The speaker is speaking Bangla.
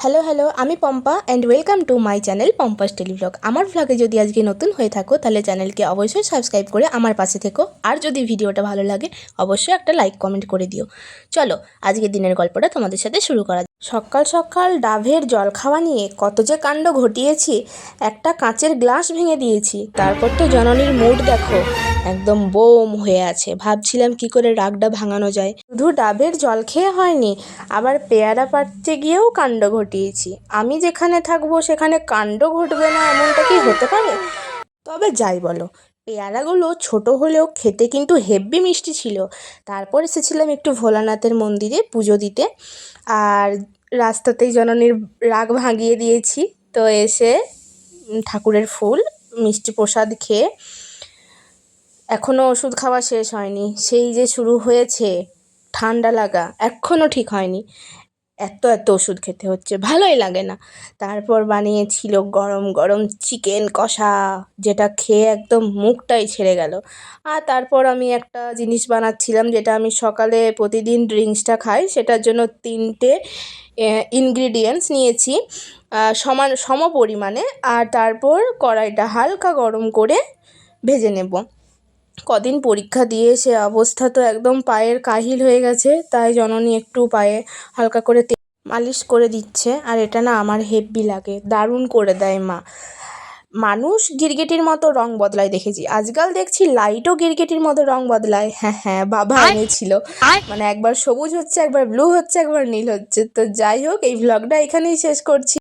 হ্যালো হ্যালো, আমি Pompa and welcome to my channel Pompa's tele blog. আমার ব্লগে যদি আজকে নতুন হয়ে থাকো তাহলে চ্যানেলকে অবশ্যই সাবস্ক্রাইব করে আমার পাশে থেকো। আর যদি ভিডিওটা ভালো লাগে অবশ্যই একটা লাইক কমেন্ট করে দিও। চলো আজকে দিনের গল্পটা তোমাদের সাথে শুরু করা যাক। সকাল সকাল ডাভের জল খাওয়া নিয়ে কত যে কাণ্ড ঘটিয়েছি। একটা কাঁচের গ্লাস ভেঙে দিয়েছি। তারপর তো জননীর মুড দেখো, একদম বোম হয়ে আছে। ভাবছিলাম কি করে রাগটা ভাঙানো যায়। শুধু ডাবের জল খেয়ে হয়নি, আবার পেয়ারা পাড়তে গিয়েও কাণ্ড ঘটিয়েছি। আমি যেখানে থাকবো সেখানে কাণ্ড ঘটবে না এমনটা কি হতে পারে? তবে যাই বলো, পেয়ারাগুলো ছোট হলেও খেতে কিন্তু হেব্বি মিষ্টি ছিল। তারপর এসেছিলাম একটু ভোলানাথের মন্দিরে পুজো দিতে, আর রাস্তাতেই জননীর রাগ ভাঙিয়ে দিয়েছি। তো এসে ঠাকুরের ফুল মিষ্টি প্রসাদ খেয়ে এখনও ওষুধ খাওয়া শেষ হয়নি, সেই যে শুরু হয়েছে ঠান্ডা লাগা, এখনও ঠিক হয়নি। এত এত ওষুধ খেতে হচ্ছে, ভালোই লাগে না। তারপর বানিয়েছিল গরম গরম চিকেন কষা, যেটা খেয়ে একদম মুখটাই ছেড়ে গেল। আর তারপর আমি একটা জিনিস বানাচ্ছিলাম, যেটা আমি সকালে প্রতিদিন ড্রিঙ্কসটা খাই, সেটার জন্য 3টে ইনগ্রিডিয়েন্টস নিয়েছি সম পরিমাণে। আর তারপর কড়াইটা হালকা গরম করে ভেজে নেব। কদিন পরীক্ষা দিয়ে সে অবস্থা তো একদম পায়ের কাহিল হয়ে গেছে, তাই জননী একটু পায়ে হালকা করে মালিশ করে দিচ্ছে। আর এটা না আমার হেব্বি লাগে, দারুণ করে দেয় মা। মানুষ গিরগিটির মতো রং বদলায় দেখেছি, আজকাল দেখছি লাইটও গিরগিটির মতো রং বদলায়। হ্যাঁ হ্যাঁ, বাবা এনেছিল, মানে একবার সবুজ হচ্ছে, একবার ব্লু হচ্ছে, একবার নীল হচ্ছে। তো যাই হোক, এই ভ্লগটা এখানেই শেষ করছি।